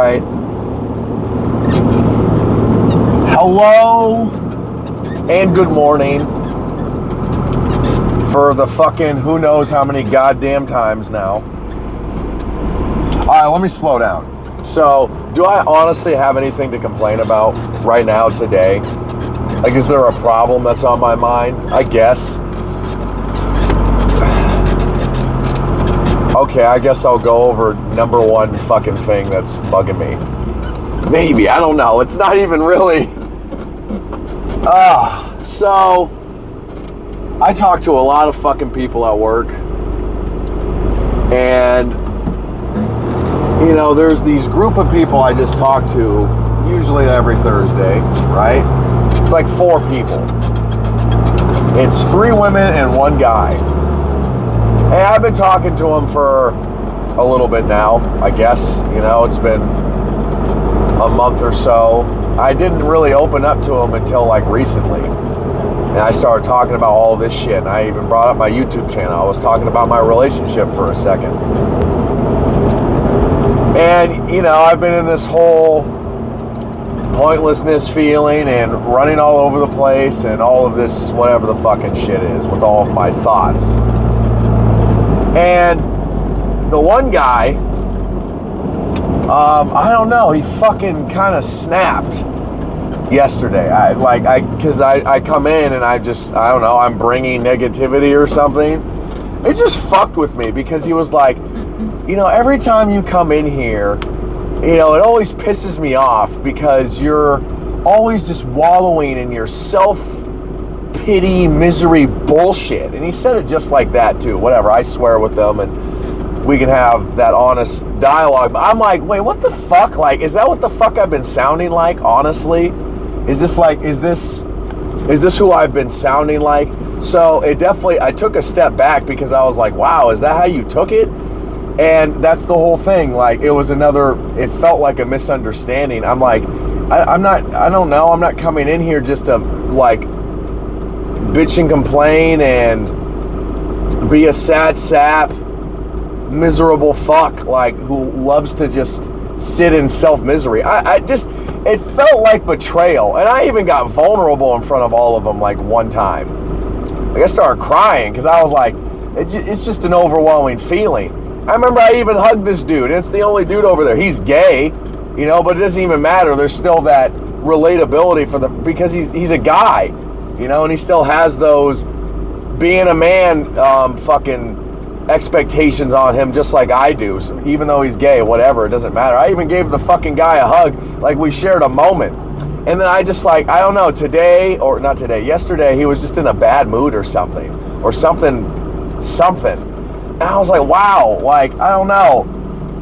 right. Hello and good morning for the fucking who knows how many goddamn times now. All right, let me slow down. So, do I honestly have anything to complain about right now today? Like, is there a problem that's on my mind? I guess. Okay, I guess I'll go over number one fucking thing that's bugging me. Maybe, I don't know. It's not even really. So, I talk to a lot of fucking people at work. And, you know, there's these group of people I just talk to, usually every Thursday, right? It's like 4 people. It's 3 women and 1 guy. And I've been talking to them for a little bit now, I guess. You know, it's been a month or so. I didn't really open up to them until like recently. And I started talking about all this shit. And I even brought up my YouTube channel. I was talking about my relationship for a second. And, you know, I've been in this whole pointlessness feeling and running all over the place and all of this whatever the fucking shit is with all of my thoughts. And the one guy, I don't know, he fucking kind of snapped yesterday. Because I come in and I don't know, I'm bringing negativity or something. It just fucked with me because he was like, you know, every time you come in here, you know, it always pisses me off because you're always just wallowing in your self-pity, misery bullshit. And he said it just like that too. Whatever, I swear with them and we can have that honest dialogue. But I'm like, wait, what the fuck? Like, is that what the fuck I've been sounding like, honestly? Is this who I've been sounding like? So it definitely, I took a step back because I was like, wow, is that how you took it? And that's the whole thing. Like, it felt like a misunderstanding. I'm like, I don't know. I'm not coming in here just to, like, bitch and complain and be a sad sap, miserable fuck, like, who loves to just sit in self-misery. It felt like betrayal. And I even got vulnerable in front of all of them, like, one time. Like, I started crying because I was like, it's just an overwhelming feeling. I remember I even hugged this dude. It's the only dude over there. He's gay, you know, but it doesn't even matter. There's still that relatability because he's a guy, you know, and he still has those being a man fucking expectations on him just like I do. So even though he's gay, whatever, it doesn't matter. I even gave the fucking guy a hug, like we shared a moment. And then I just like, I don't know, yesterday, he was just in a bad mood or something. And I was like, wow, like, I don't know.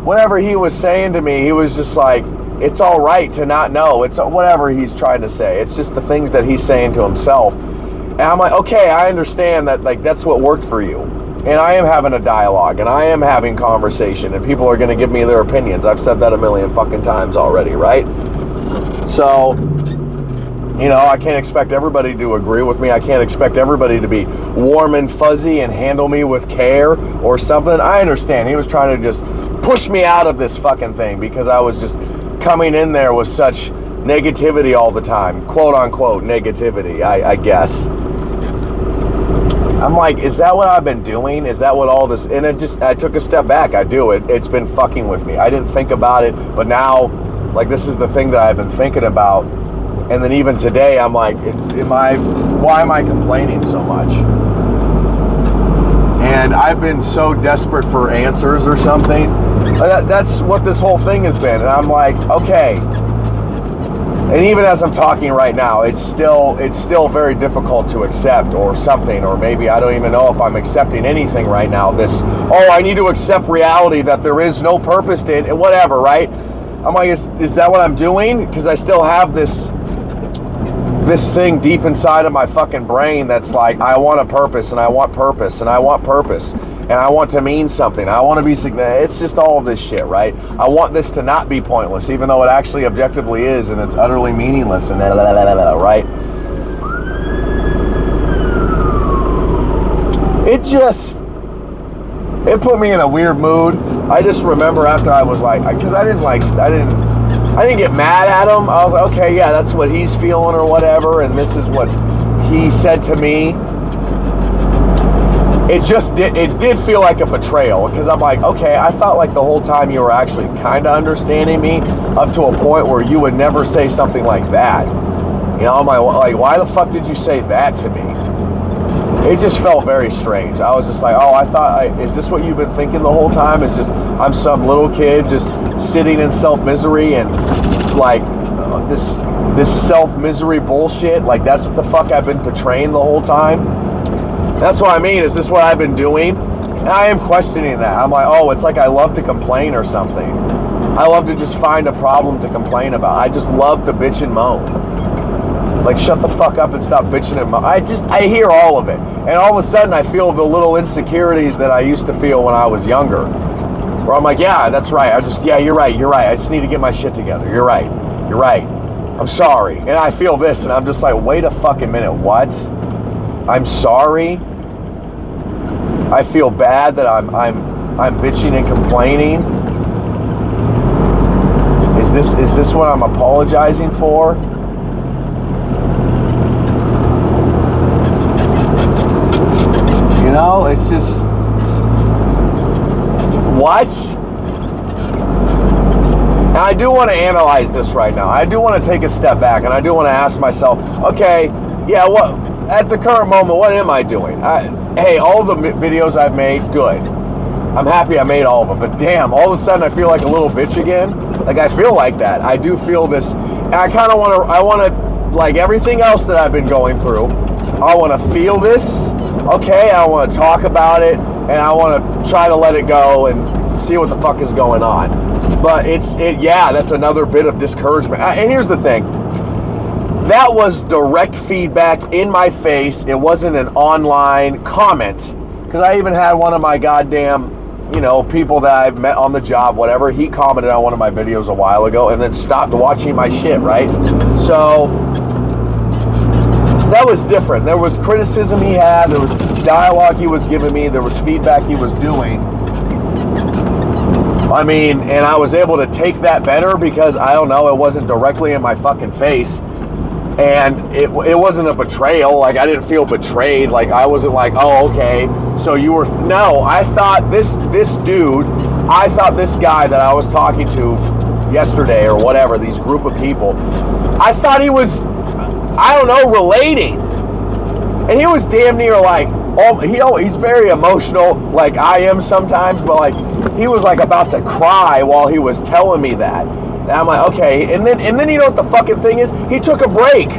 Whatever he was saying to me, he was just like, it's all right to not know. It's whatever he's trying to say. It's just the things that he's saying to himself. And I'm like, okay, I understand that, like, that's what worked for you. And I am having a dialogue, and I am having conversation, and people are going to give me their opinions. I've said that a million fucking times already, right? So, you know, I can't expect everybody to agree with me. I can't expect everybody to be warm and fuzzy and handle me with care or something. I understand. He was trying to just push me out of this fucking thing because I was just coming in there with such negativity all the time. Quote unquote negativity, I guess. I'm like, is that what I've been doing? Is that what all this... And I took a step back. I do. It's been fucking with me. I didn't think about it, but now, like, this is the thing that I've been thinking about. And then even today, I'm like, why am I complaining so much? And I've been so desperate for answers or something. That's what this whole thing has been. And I'm like, okay. And even as I'm talking right now, it's still very difficult to accept or something. Or maybe I don't even know if I'm accepting anything right now. I need to accept reality that there is no purpose to it, whatever, right? I'm like, is that what I'm doing? Because I still have this thing deep inside of my fucking brain that's like, I want a purpose, and I want purpose, and I want purpose, and I want to mean something. I want to be significant. It's just all of this shit, right? I want this to not be pointless, even though it actually objectively is, and it's utterly meaningless, and right? It put me in a weird mood. I just remember after I was like, because I didn't get mad at him. I was like, okay, yeah, that's what he's feeling or whatever, and this is what he said to me. It did feel like a betrayal, because I'm like, okay, I thought like the whole time you were actually kind of understanding me up to a point where you would never say something like that. You know, I'm like, why the fuck did you say that to me? It just felt very strange. I was just like, oh, I thought, is this what you've been thinking the whole time? It's just, I'm some little kid just sitting in self-misery and like this self-misery bullshit. Like, that's what the fuck I've been portraying the whole time. That's what I mean. Is this what I've been doing? And I am questioning that. I'm like, oh, it's like I love to complain or something. I love to just find a problem to complain about. I just love to bitch and moan. Like, shut the fuck up and stop bitching and moan. I hear all of it. And all of a sudden, I feel the little insecurities that I used to feel when I was younger. Where I'm like, yeah, that's right. You're right. I just need to get my shit together. You're right. I'm sorry. And I feel this, and I'm just like, wait a fucking minute. What? I'm sorry? I feel bad that I'm bitching and complaining? Is this what I'm apologizing for? You know, it's just, what? And I do want to analyze this right now. I do want to take a step back, and I do want to ask myself, okay, yeah, what, at the current moment, what am I doing? Hey, all the videos I've made, good. I'm happy I made all of them, but damn, all of a sudden I feel like a little bitch again. Like, I feel like that. I do feel this, and I kind of want to, like everything else that I've been going through, I want to feel this, okay, I want to talk about it, and I want to try to let it go and see what the fuck is going on. But yeah, that's another bit of discouragement. And here's the thing. That was direct feedback in my face. It wasn't an online comment. Because I even had one of my goddamn, people that I've met on the job, whatever, he commented on one of my videos a while ago and then stopped watching my shit, right? So that was different. There was criticism he had, there was dialogue he was giving me, there was feedback he was doing. I mean, and I was able to take that better because, I don't know, it wasn't directly in my fucking face. And it wasn't a betrayal. Like, I didn't feel betrayed. Like, I wasn't like, oh, okay, so you were... No, I thought this guy that I was talking to yesterday or whatever, these group of people, I thought he was, I don't know, relating. And he was damn near like, he's very emotional, like I am sometimes, but like, he was like about to cry while he was telling me that. And I'm like, okay, and then you know what the fucking thing is? He took a break.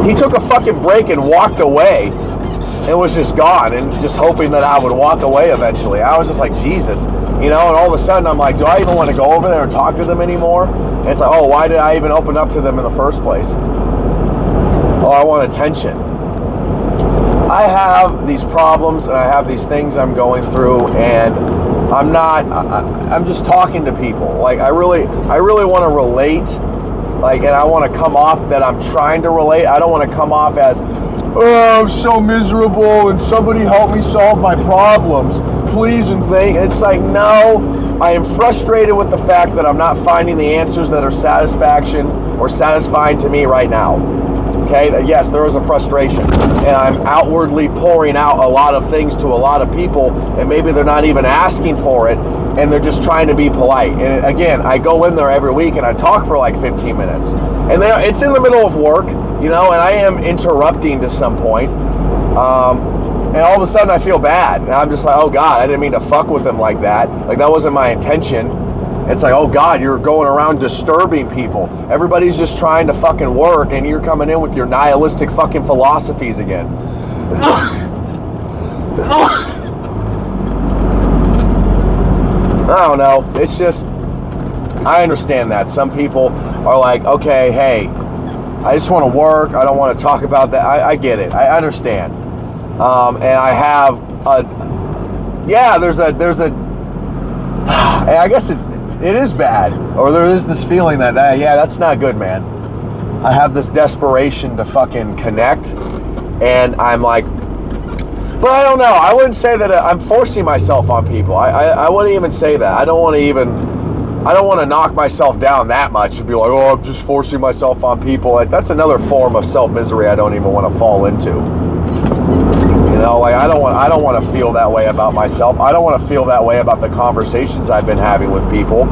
He took a fucking break and walked away and was just gone and just hoping that I would walk away eventually. I was just like, Jesus, and all of a sudden I'm like, do I even want to go over there and talk to them anymore? And it's like, oh, why did I even open up to them in the first place? Oh, I want attention. I have these problems and I have these things I'm going through, and I'm just talking to people. Like, I really want to relate, like, and I want to come off that I'm trying to relate. I don't want to come off as, oh, I'm so miserable and somebody help me solve my problems, please and thank. It's like, no, I am frustrated with the fact that I'm not finding the answers that are satisfying to me right now. Okay, yes, there is a frustration, and I'm outwardly pouring out a lot of things to a lot of people, and maybe they're not even asking for it, and they're just trying to be polite. And again, I go in there every week and I talk for like 15 minutes, and it's in the middle of work, and I am interrupting to some point, and all of a sudden I feel bad, and I'm just like, oh God, I didn't mean to fuck with them like that. Like, that wasn't my intention. It's like, oh God, you're going around disturbing people. Everybody's just trying to fucking work, and you're coming in with your nihilistic fucking philosophies again. I don't know. It's just, I understand that. Some people are like, okay, hey, I just want to work. I don't want to talk about that. I get it. I understand. And I have there's a, and I guess it is bad, or there is this feeling that that's not good, man. I have this desperation to fucking connect, and I'm like, But I don't know. I wouldn't say that I'm forcing myself on people. I wouldn't even say that. I don't want to knock myself down that much and be like, oh, I'm just forcing myself on people. Like, that's another form of self-misery I don't even want to fall into. You know, like I don't want to feel that way about myself. I don't want to feel that way about the conversations I've been having with people.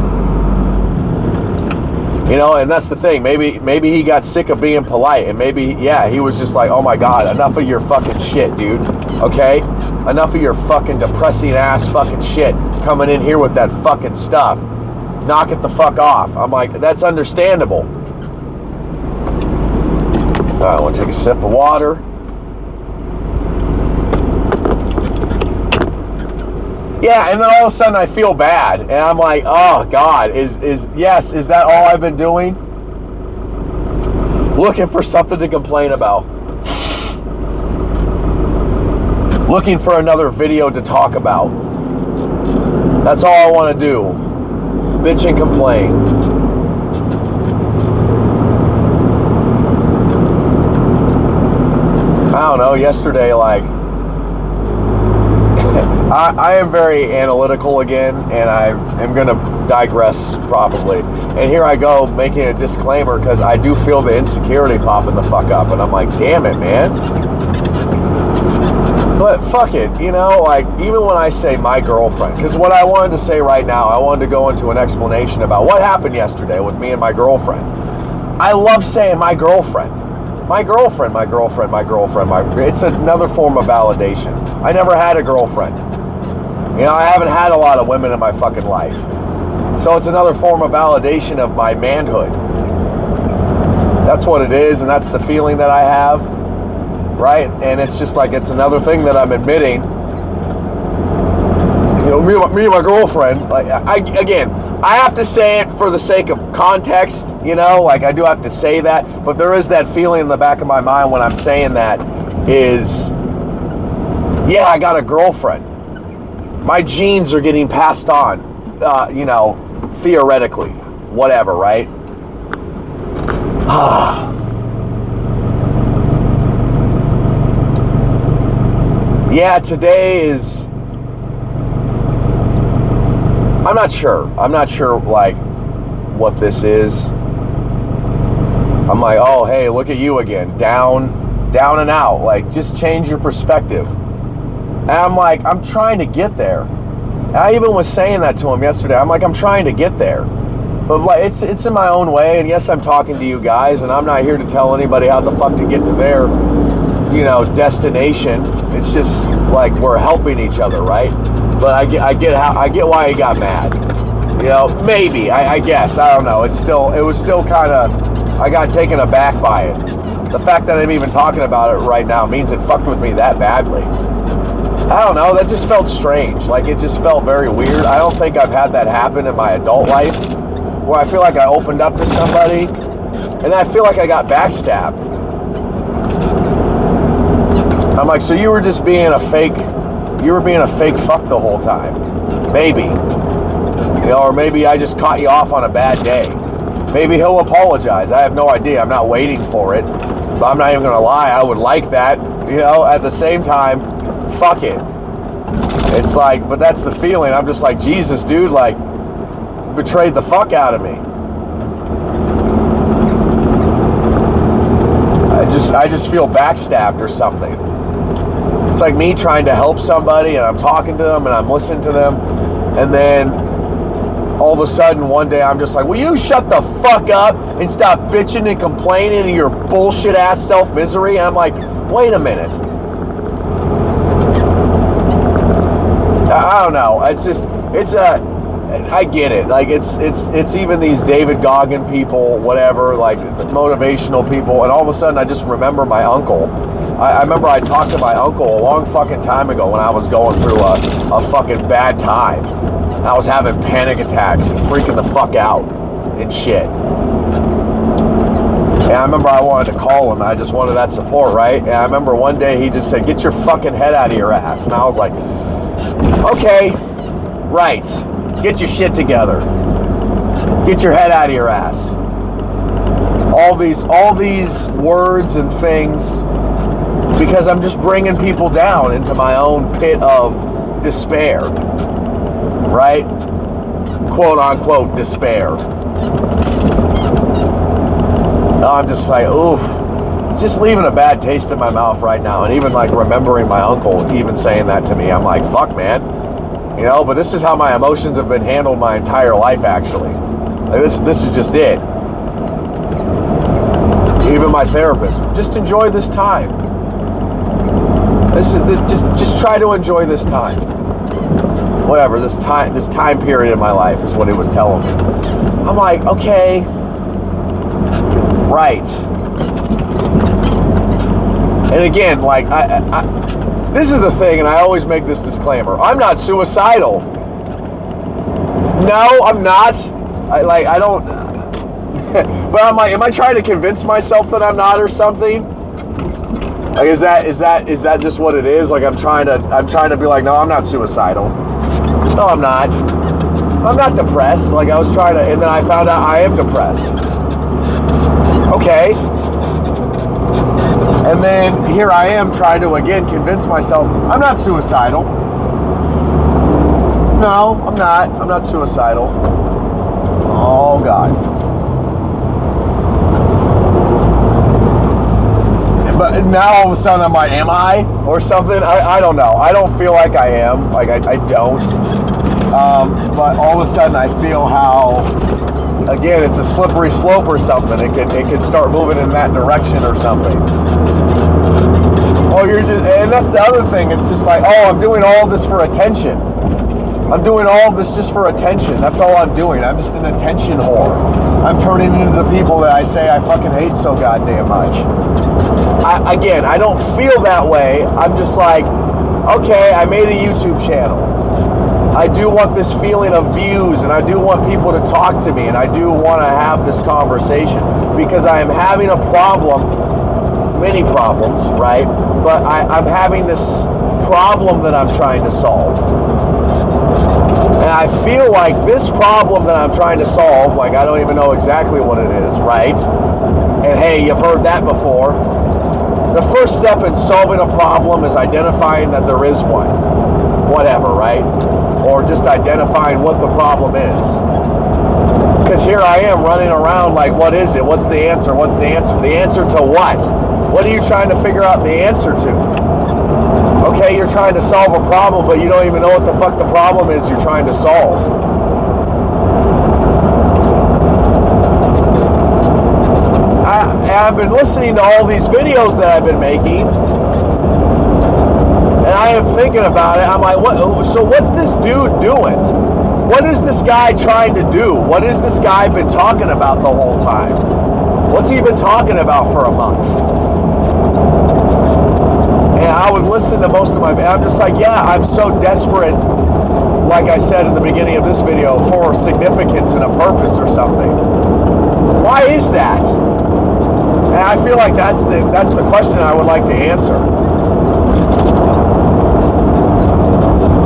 You know, and that's the thing. Maybe he got sick of being polite, and maybe, yeah, he was just like, oh my God, enough of your fucking shit, dude. Okay? Enough of your fucking depressing ass fucking shit coming in here with that fucking stuff. Knock it the fuck off. I'm like, that's understandable. I want to take a sip of water. Yeah, and then all of a sudden I feel bad, and I'm like, oh God, is that all I've been doing? Looking for something to complain about. Looking for another video to talk about. That's all I want to do. Bitch and complain. I don't know, yesterday, like, I am very analytical again, and I am going to digress probably. And here I go making a disclaimer because I do feel the insecurity popping the fuck up, and I'm like, damn it, man. But fuck it, you know, like, even when I say my girlfriend, because what I wanted to say right now, I wanted to go into an explanation about what happened yesterday with me and my girlfriend. I love saying my girlfriend. My girlfriend, my girlfriend, my girlfriend. It's another form of validation. I never had a girlfriend. You know, I haven't had a lot of women in my fucking life. So it's another form of validation of my manhood. That's what it is, and that's the feeling that I have, right? And it's just like, it's another thing that I'm admitting. You know, me and my girlfriend, like, I have to say it for the sake of context, you know, like I do have to say that, but there is that feeling in the back of my mind when I'm saying that is, yeah, I got a girlfriend. My genes are getting passed on, you know, theoretically, whatever, right? Yeah, today is, I'm not sure, like, what this is. I'm like, oh, hey, look at you again, down and out, like, just change your perspective. And I'm like, I'm trying to get there. And I even was saying that to him yesterday. I'm like, I'm trying to get there. But like, it's in my own way. And yes, I'm talking to you guys, and I'm not here to tell anybody how the fuck to get to their, you know, destination. It's just like we're helping each other, right? But I get why he got mad. You know, maybe, I guess, I don't know. It was still kind of, I got taken aback by it. The fact that I'm even talking about it right now means it fucked with me that badly. I don't know, that just felt strange. Like, it just felt very weird. I don't think I've had that happen in my adult life, where I feel like I opened up to somebody, and I feel like I got backstabbed. I'm like, so you were just being a fake fuck the whole time. Maybe. You know, or maybe I just caught you off on a bad day. Maybe he'll apologize. I have no idea. I'm not waiting for it. But I'm not even going to lie. I would like that. You know, at the same time, fuck it. It's like, but that's the feeling. I'm just like, Jesus, dude, like, betrayed the fuck out of me. I just feel backstabbed or something. It's like me trying to help somebody, and I'm talking to them, and I'm listening to them, and then all of a sudden one day I'm just like, will you shut the fuck up and stop bitching and complaining and your bullshit ass self-misery? And I'm like, wait a minute. I don't know. I get it. Like, it's even these David Goggin people, whatever, like the motivational people, and all of a sudden I just remember my uncle. I remember I talked to my uncle a long fucking time ago when I was going through a fucking bad time. I was having panic attacks and freaking the fuck out and shit. And I remember I wanted to call him. I just wanted that support, right? And I remember one day he just said, get your fucking head out of your ass. And I was like, okay, right. Get your shit together. Get your head out of your ass. All these words and things because I'm just bringing people down into my own pit of despair, right? Quote unquote despair. I'm just like, oof, just leaving a bad taste in my mouth right now. And even like remembering my uncle even saying that to me, I'm like, fuck, man. You know, but this is how my emotions have been handled my entire life, actually. Like this is just it. Even my therapist, just enjoy this time. Just try to enjoy this time. Whatever, this time period in my life is what he was telling me. I'm like, okay, right. And again, like this is the thing, and I always make this disclaimer: I'm not suicidal. No, I'm not. I don't. But I'm like, am I trying to convince myself that I'm not or something? Like, is that just what it is? Like, I'm trying to be like, no, I'm not suicidal. No, I'm not. I'm not depressed. Like, I was trying to, and then I found out I am depressed. Okay. And then here I am trying to again convince myself I'm not suicidal. No, I'm not. I'm not suicidal. Oh, God. But now all of a sudden I'm like, am I? Or something? I don't know. I don't feel like I am. Like, I don't. But all of a sudden I feel how, again, it's a slippery slope or something. It could start moving in that direction or something. Or you're just, and that's the other thing. It's just like, oh, I'm doing all of this for attention. I'm doing all of this just for attention. That's all I'm doing. I'm just an attention whore. I'm turning into the people that I say I fucking hate so goddamn much. I don't feel that way. I'm just like, okay, I made a YouTube channel. I do want this feeling of views, and I do want people to talk to me, and I do want to have this conversation because I am having a problem, many problems, right? But I'm having this problem that I'm trying to solve. And I feel like this problem that I'm trying to solve, like I don't even know exactly what it is, right? And hey, you've heard that before. The first step in solving a problem is identifying that there is one. Whatever, right? Or just identifying what the problem is. Because here I am running around like, what is it? What's the answer? What's the answer? The answer to what? What are you trying to figure out the answer to? Okay, you're trying to solve a problem, but you don't even know what the fuck the problem is you're trying to solve. I've been listening to all these videos that I've been making, and I am thinking about it. I'm like, what? So what's this dude doing? What is this guy trying to do? What has this guy been talking about the whole time? What's he been talking about for a month? And I would listen to most of my, I'm just like, yeah, I'm so desperate, like I said in the beginning of this video, for significance and a purpose or something. Why is that? And I feel like that's the question I would like to answer.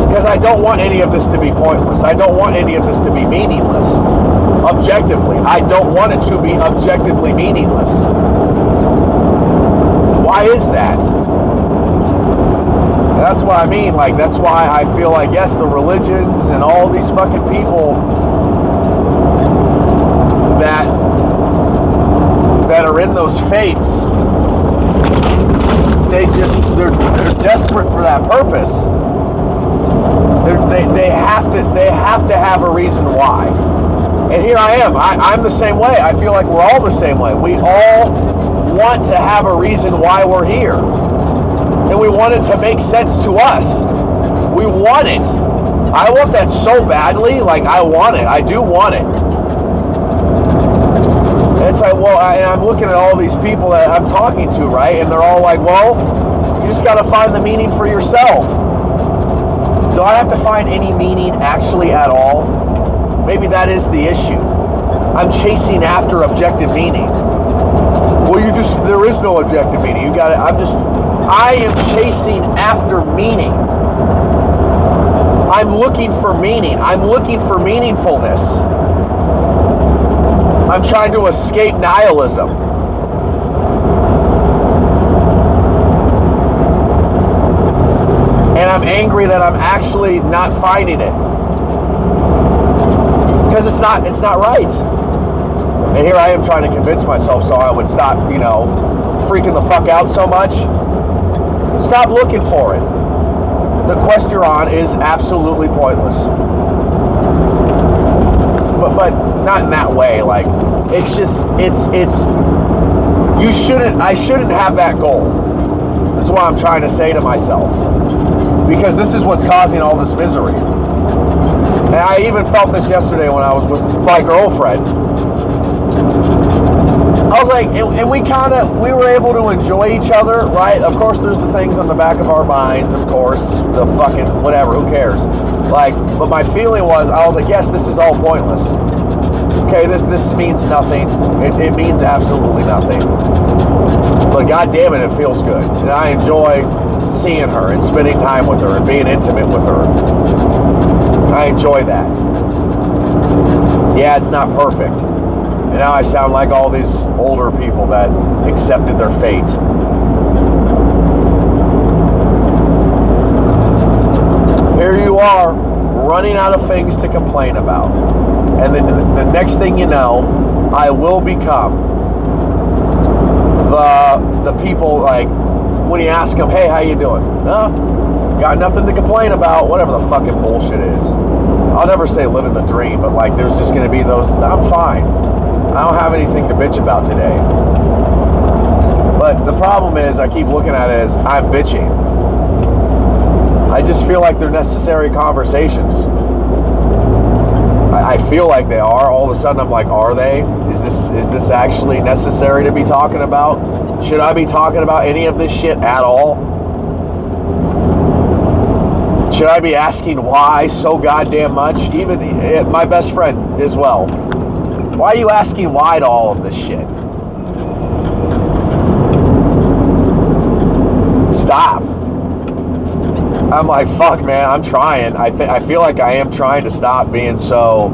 Because I don't want any of this to be pointless. I don't want any of this to be meaningless. Objectively. I don't want it to be objectively meaningless. Why is that? And that's what I mean. Like, that's why I feel like, yes, the religions and all these fucking people that are in those faiths, they're desperate for that purpose. They have to have a reason why. And here I am. I'm the same way. I feel like we're all the same way. We all want to have a reason why we're here. And we want it to make sense to us. We want it. I want that so badly. Like, I want it. I do want it. And it's like, well, I'm looking at all these people that I'm talking to, right? And they're all like, well, you just got to find the meaning for yourself. Do I have to find any meaning actually at all? Maybe that is the issue. I'm chasing after objective meaning. Well, there is no objective meaning. You got it. I am chasing after meaning. I'm looking for meaning. I'm looking for meaningfulness. I'm trying to escape nihilism. And I'm angry that I'm actually not finding it. Because it's not right. And here I am trying to convince myself so I would stop, freaking the fuck out so much. Stop looking for it. The quest you're on is absolutely pointless. But not in that way. Like, it's just, I shouldn't have that goal. This is what I'm trying to say to myself. Because this is what's causing all this misery. And I even felt this yesterday when I was with my girlfriend. I was like, and we were able to enjoy each other, right? Of course, there's the things on the back of our minds, of course, the fucking whatever, who cares? Like, but my feeling was, I was like, yes, this is all pointless. Okay, this means nothing. It means absolutely nothing. But God damn it, it feels good. And I enjoy seeing her and spending time with her and being intimate with her. I enjoy that. Yeah, it's not perfect. And now I sound like all these older people that accepted their fate. Here you are, running out of things to complain about. And then the next thing you know, I will become the people, like, when you ask them, hey, how you doing? Got nothing to complain about, whatever the fucking bullshit is. I'll never say living the dream, but like, there's just going to be those, I'm fine. I don't have anything to bitch about today. But the problem is, I keep looking at it as I'm bitching. I just feel like they're necessary conversations. I feel like they are. All of a sudden, I'm like, are they? Is this actually necessary to be talking about? Should I be talking about any of this shit at all? Should I be asking why so goddamn much? Even my best friend as well. Why are you asking why to all of this shit? Stop. I'm like, fuck, man, I'm trying. I feel like I am trying to stop being so...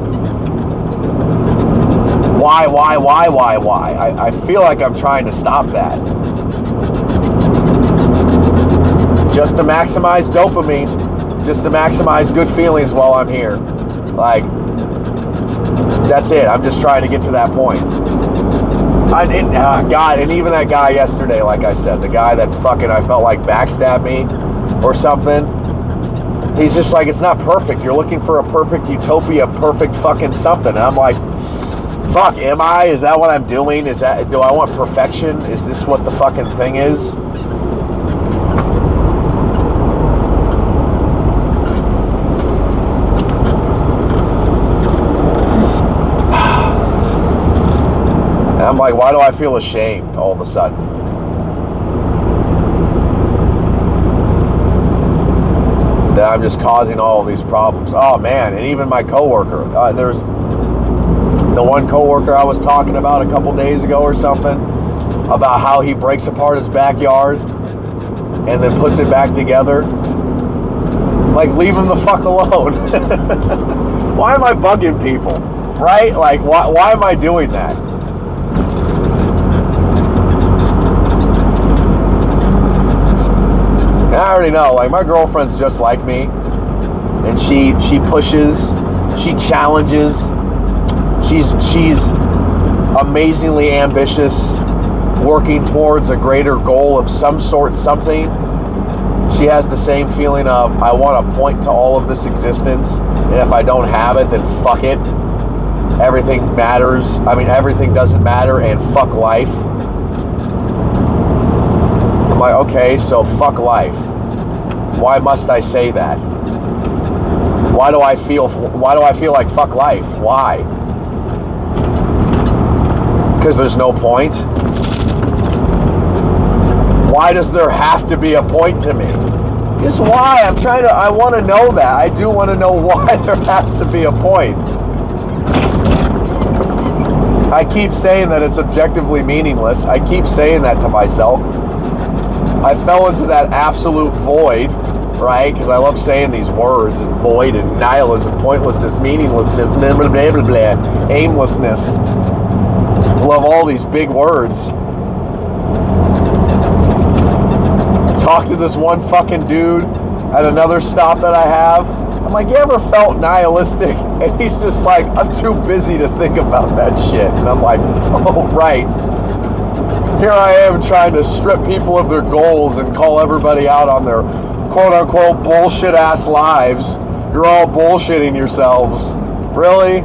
Why? I feel like I'm trying to stop that. Just to maximize dopamine. Just to maximize good feelings while I'm here. Like, that's it. I'm just trying to get to that point. God, and even that guy yesterday, like I said, the guy that fucking I felt like backstabbed me or something. He's just like, it's not perfect. You're looking for a perfect utopia, perfect fucking something. And I'm like, fuck, am I? Is that what I'm doing? Do I want perfection? Is this what the fucking thing is? And I'm like, why do I feel ashamed all of a sudden? That I'm just causing all of these problems. Oh man, and even my coworker. There's the one coworker I was talking about a couple days ago or something, about how he breaks apart his backyard and then puts it back together. Like, leave him the fuck alone. Why am I bugging people? Right? Like, why am I doing that? And I already know, like, my girlfriend's just like me, and she pushes, she challenges, she's amazingly ambitious, working towards a greater goal of some sort, something. She has the same feeling of, I want to point to all of this existence, and if I don't have it, then fuck it. Everything matters. I mean, everything doesn't matter, and fuck life. I'm like, okay, so fuck life. Why must I say that? Why do I feel like fuck life? Why? Because there's no point? Why does there have to be a point to me? Just why? I want to know that. I do want to know why there has to be a point. I keep saying that it's objectively meaningless. I keep saying that to myself. I fell into that absolute void, right? Because I love saying these words, and void and nihilism, pointlessness, meaninglessness, blah, blah, blah, blah, blah, aimlessness. I love all these big words. Talk to this one fucking dude at another stop that I have. I'm like, you ever felt nihilistic? And he's just like, I'm too busy to think about that shit. And I'm like, oh, right. Here I am trying to strip people of their goals and call everybody out on their quote-unquote bullshit-ass lives. You're all bullshitting yourselves. Really?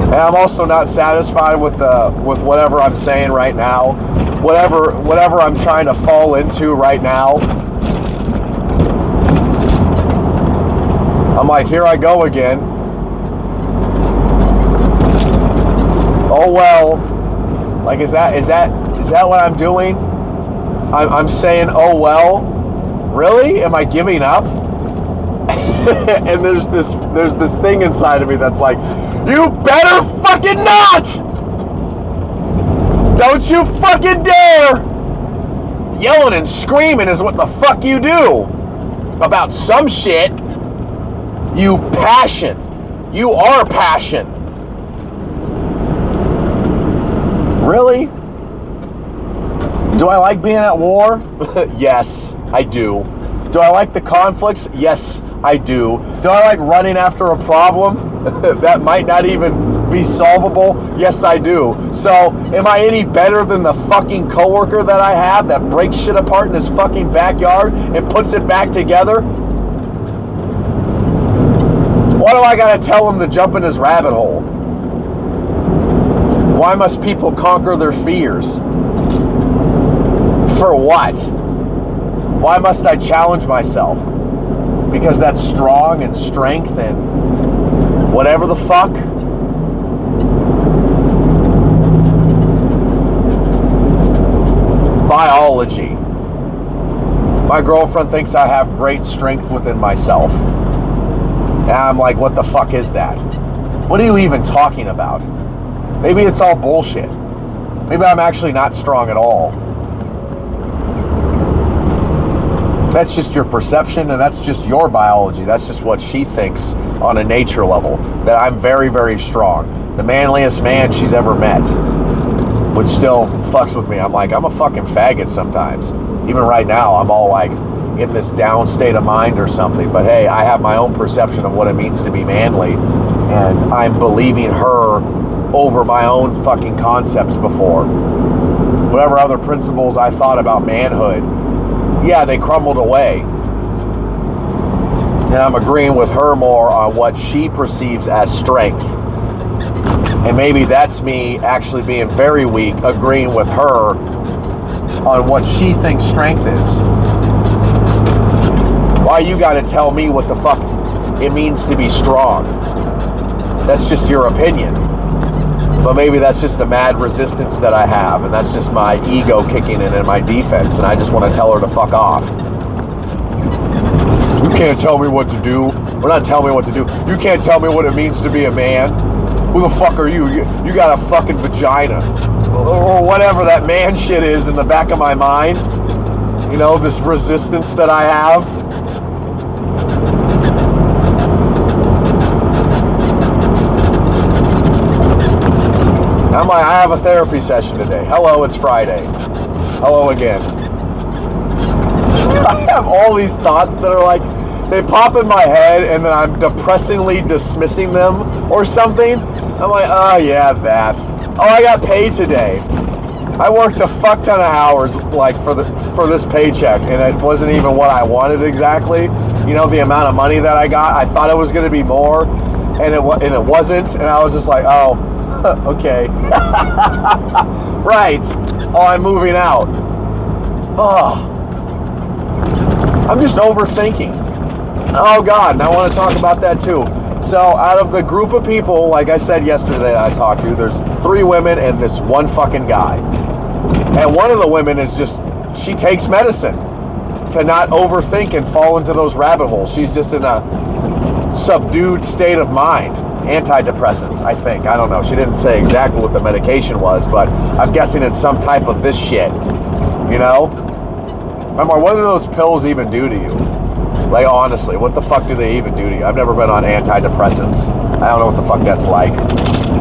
And I'm also not satisfied with whatever I'm saying right now. Whatever I'm trying to fall into right now. I'm like, here I go again. Oh well. Like, is that what I'm doing? I'm saying, oh well. Really? Am I giving up? And there's this thing inside of me that's like, you better fucking not! Don't you fucking dare! Yelling and screaming is what the fuck you do about some shit. You passion. You are passion. Really? Do I like being at war? Yes, I do. Do I like the conflicts? Yes, I do. Do I like running after a problem that might not even be solvable? Yes, I do. So, am I any better than the fucking coworker that I have that breaks shit apart in his fucking backyard and puts it back together? Why do I gotta tell him to jump in his rabbit hole? Why must people conquer their fears? For what? Why must I challenge myself? Because that's strong and strength and whatever the fuck? Biology. My girlfriend thinks I have great strength within myself. And I'm like, what the fuck is that? What are you even talking about? Maybe it's all bullshit. Maybe I'm actually not strong at all. That's just your perception, and that's just your biology. That's just what she thinks on a nature level, that I'm very, very strong. The manliest man she's ever met, which still fucks with me. I'm like, I'm a fucking faggot sometimes. Even right now, I'm all like in this down state of mind or something. But hey, I have my own perception of what it means to be manly, and I'm believing her over my own fucking concepts before. Whatever other principles I thought about manhood, yeah, they crumbled away. And I'm agreeing with her more on what she perceives as strength. And maybe that's me actually being very weak, agreeing with her on what she thinks strength is. Why you gotta tell me what the fuck it means to be strong? That's just your opinion. But maybe that's just a mad resistance that I have, and that's just my ego kicking in and my defense, and I just want to tell her to fuck off. You can't tell me what to do. Or not tell me what to do. You can't tell me what it means to be a man. Who the fuck are you? You got a fucking vagina. Or whatever that man shit is in the back of my mind. You know, this resistance that I have. I'm like, I have a therapy session today. Hello, it's Friday. Hello again. I have all these thoughts that are like, they pop in my head and then I'm depressingly dismissing them or something. I'm like, oh yeah, that. Oh, I got paid today. I worked a fuck ton of hours like for this paycheck, and it wasn't even what I wanted exactly. You know, the amount of money that I got, I thought it was going to be more, and it wasn't, and I was just like, oh, okay. Right. Oh, I'm moving out. Oh. I'm just overthinking. Oh, God, and I want to talk about that, too. So, out of the group of people, like I said yesterday that I talked to, there's 3 women and this one fucking guy. And one of the women is just, she takes medicine to not overthink and fall into those rabbit holes. She's just in a subdued state of mind. Antidepressants, I think. I don't know. She didn't say exactly what the medication was, but I'm guessing it's some type of this shit. You know? I'm like, what do those pills even do to you? Like, honestly, what the fuck do they even do to you? I've never been on antidepressants. I don't know what the fuck that's like.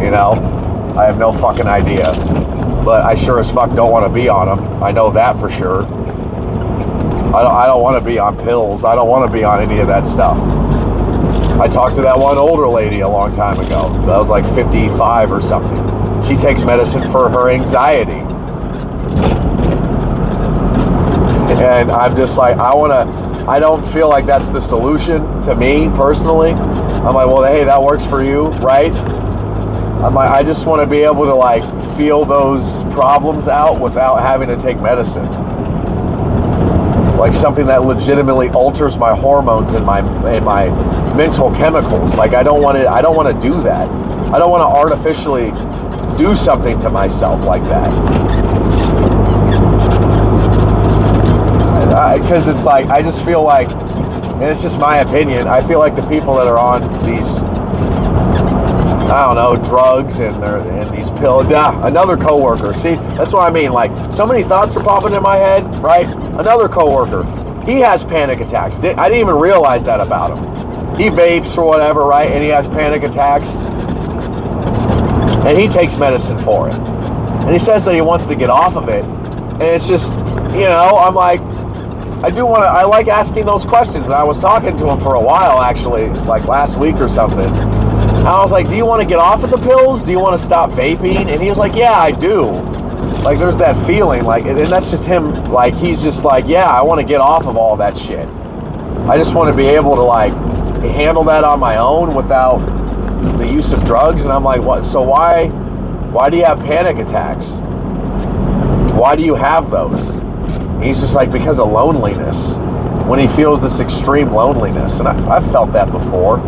You know? I have no fucking idea. But I sure as fuck don't want to be on them. I know that for sure. I don't want to be on pills. I don't want to be on any of that stuff. I talked to that one older lady a long time ago. That was like 55 or something. She takes medicine for her anxiety. And I'm just like, I don't feel like that's the solution to me personally. I'm like, well, hey, that works for you, right? I'm like, I just want to be able to like feel those problems out without having to take medicine. Like something that legitimately alters my hormones and my mental chemicals. Like I don't want to do that. I don't want to artificially do something to myself like that. Because it's like, I just feel like, and it's just my opinion, I feel like the people that are on these, I don't know, drugs and these pills. Another coworker. See, that's what I mean. Like, so many thoughts are popping in my head, right? Another coworker. He has panic attacks. I didn't even realize that about him. He vapes or whatever, right? And he has panic attacks. And he takes medicine for it. And he says that he wants to get off of it. And it's just, I'm like, I like asking those questions. And I was talking to him for a while, actually, like last week or something. I was like, do you want to get off of the pills? Do you want to stop vaping? And he was like, yeah, I do. Like, there's that feeling, like, and that's just him, like, he's just like, yeah, I want to get off of all that shit. I just want to be able to, like, handle that on my own without the use of drugs. And I'm like, what? So why do you have panic attacks? Why do you have those? And he's just like, because of loneliness. When he feels this extreme loneliness. And I've felt that before.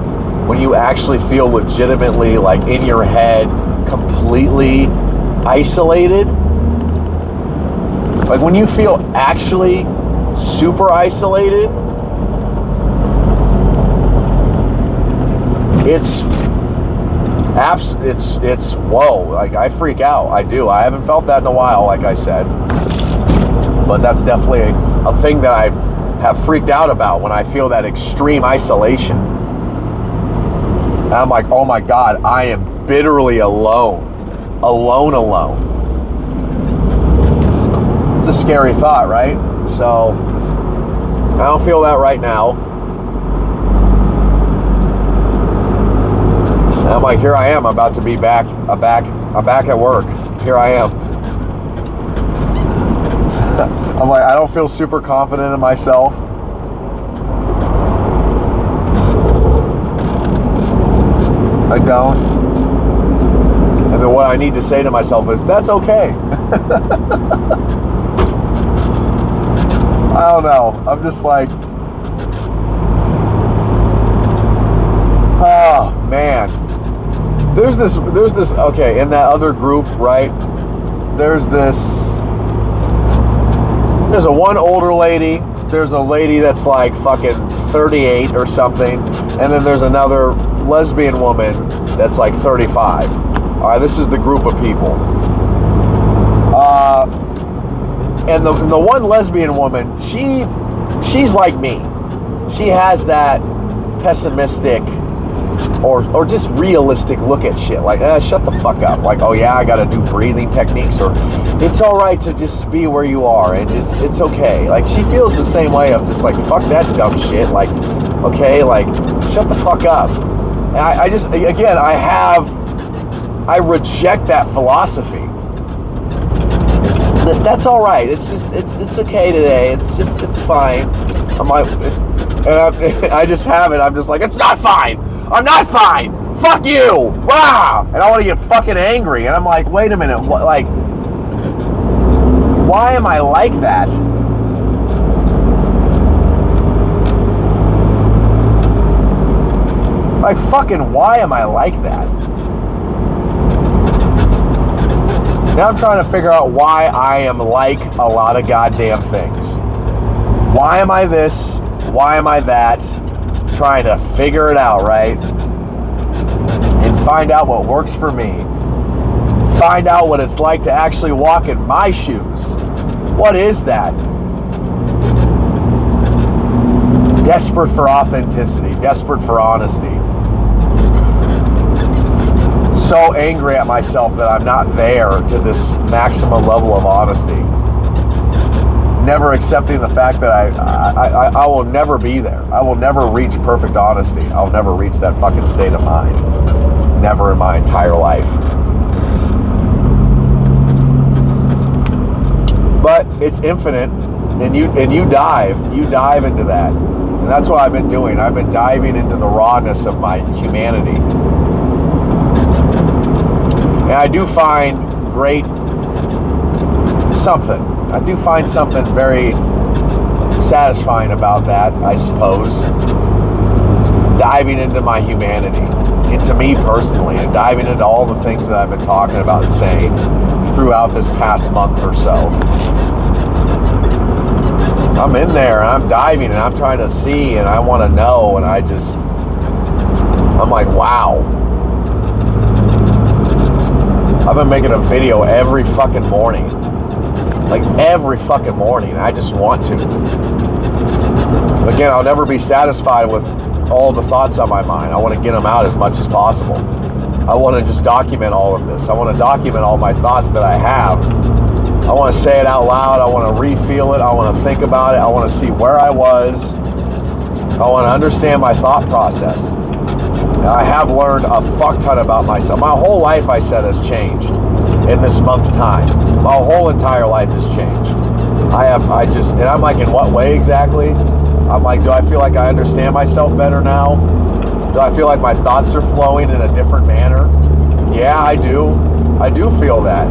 When you actually feel legitimately, like, in your head, completely isolated. Like, when you feel actually super isolated, it's whoa. Like, I freak out. I do. I haven't felt that in a while, like I said. But that's definitely a thing that I have freaked out about when I feel that extreme isolation. And I'm like, oh my God, I am bitterly alone. Alone. It's a scary thought, right? So, I don't feel that right now. And I'm like, here I am, I'm about to be back. I'm back at work. Here I am. I'm like, I don't feel super confident in myself. I don't. And then what I need to say to myself is, that's okay. I don't know. I'm just like, oh man. There's this, okay, in that other group, right? There's a one older lady, there's a lady that's like fucking 38 or something, and then there's another lesbian woman that's like 35. All right, this is the group of people. And the one lesbian woman, she's like me. She has that pessimistic or just realistic look at shit. Like, shut the fuck up. Like, oh yeah, I gotta do breathing techniques, or it's all right to just be where you are, and it's okay. Like, she feels the same way of just like, fuck that dumb shit. Like, okay, like, shut the fuck up. And I just, again, I reject that philosophy. That's all right. It's just, it's okay today. It's fine. I'm like, and I just have it. I'm just like, it's not fine. I'm not fine. Fuck you. Wow. And I want to get fucking angry. And I'm like, wait a minute. What, like, why am I like that? Like, fucking, why am I like that? Now I'm trying to figure out why I am like a lot of goddamn things. Why am I this? Why am I that? Trying to figure it out, right? And find out what works for me. Find out what it's like to actually walk in my shoes. What is that? Desperate for authenticity. Desperate for honesty. So angry at myself that I'm not there to this maximum level of honesty. never accepting the fact that I will never be there. I will never reach perfect honesty. I'll never reach that fucking state of mind. Never in my entire life. But it's infinite, and you dive into that. And that's what I've been doing. I've been diving into the rawness of my humanity. And I do find something very satisfying about that, I suppose. Diving into my humanity, into me personally, and diving into all the things that I've been talking about and saying throughout this past month or so. I'm in there and I'm diving and I'm trying to see and I want to know, and I'm like, wow. I've been making a video every fucking morning. Like every fucking morning. I just want to. Again, I'll never be satisfied with all the thoughts on my mind. I want to get them out as much as possible. I want to just document all of this. I want to document all my thoughts that I have. I want to say it out loud. I want to re-feel it. I want to think about it. I want to see where I was. I want to understand my thought process. And I have learned a fuck ton about myself. My whole life, I said, has changed in this month time. My whole entire life has changed. And I'm like, in what way exactly? I'm like, do I feel like I understand myself better now? Do I feel like my thoughts are flowing in a different manner? Yeah, I do. I do feel that.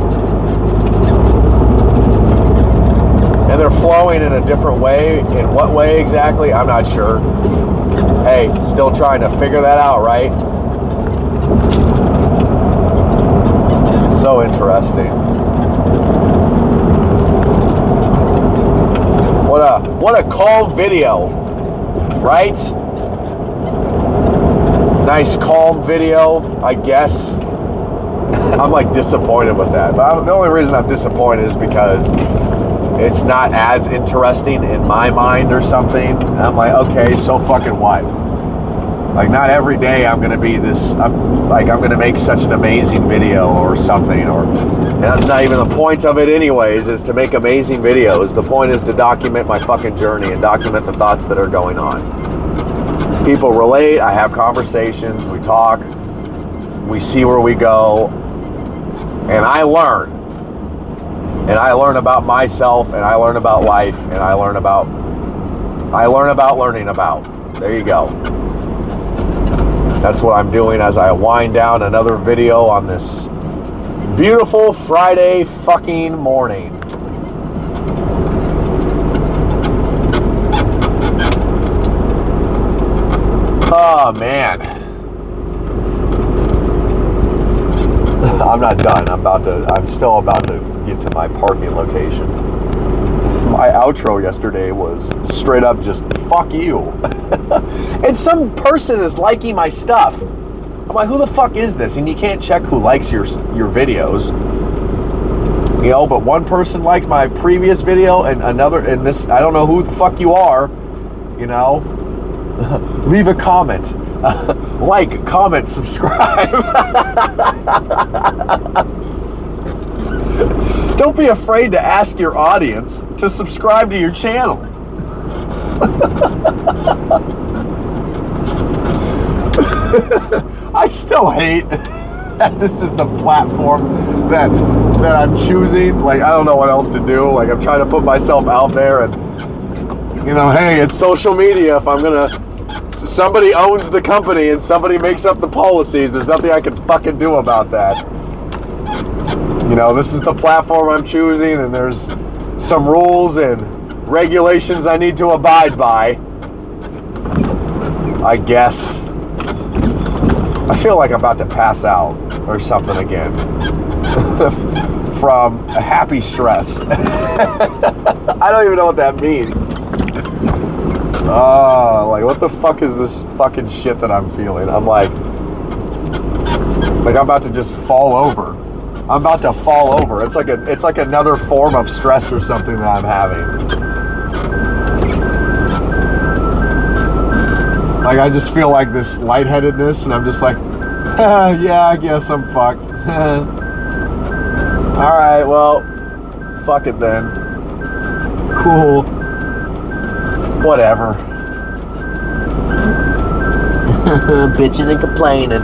And they're flowing in a different way. In what way exactly? I'm not sure. Hey, still trying to figure that out, right? So interesting. What a calm video, right? Nice calm video, I guess. I'm like disappointed with that. But the only reason I'm disappointed is because it's not as interesting in my mind or something. And I'm like, okay, so fucking what? Like, not every day I'm going to be I'm going to make such an amazing video or something. And that's not even the point of it anyways, is to make amazing videos. The point is to document my fucking journey and document the thoughts that are going on. People relate, I have conversations, we talk, we see where we go, and I learn. And I learn about myself, and I learn about life, and I learn about learning about. There you go. That's what I'm doing as I wind down another video on this beautiful Friday fucking morning. Oh, man. I'm not done. I'm still about to get to my parking location. My outro yesterday was straight up just, fuck you. And some person is liking my stuff. I'm like, who the fuck is this? And you can't check who likes your videos. You know, but one person liked my previous video and another, and this, I don't know who the fuck you are, you know. Leave a comment. Like, comment, subscribe. Don't be afraid to ask your audience to subscribe to your channel. I still hate that this is the platform that I'm choosing. Like, I don't know what else to do. Like, I'm trying to put myself out there, and, you know, hey, it's social media. If I'm gonna, somebody owns the company and somebody makes up the policies, there's nothing I can fucking do about that. You know, this is the platform I'm choosing, and there's some rules and regulations I need to abide by, I guess. I feel like I'm about to pass out or something again from a happy stress. I don't even know what that means. Like, what the fuck is this fucking shit that I'm feeling? I'm like I'm about to just fall over. I'm about to fall over. It's like another form of stress or something that I'm having. Like, I just feel like this lightheadedness, and I'm just like, yeah, I guess I'm fucked. Alright, well, fuck it then. Cool. Whatever. Bitching and complaining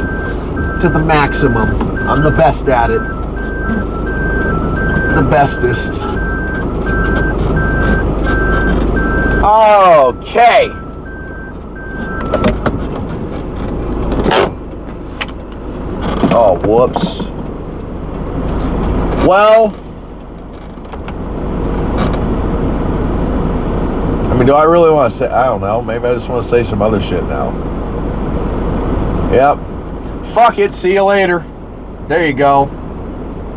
to the maximum. I'm the best at it. The bestest. Okay. Oh, whoops. Well, I mean, do I really want to say, I don't know, maybe I just want to say some other shit now. Yep. Fuck it, see you later. There you go.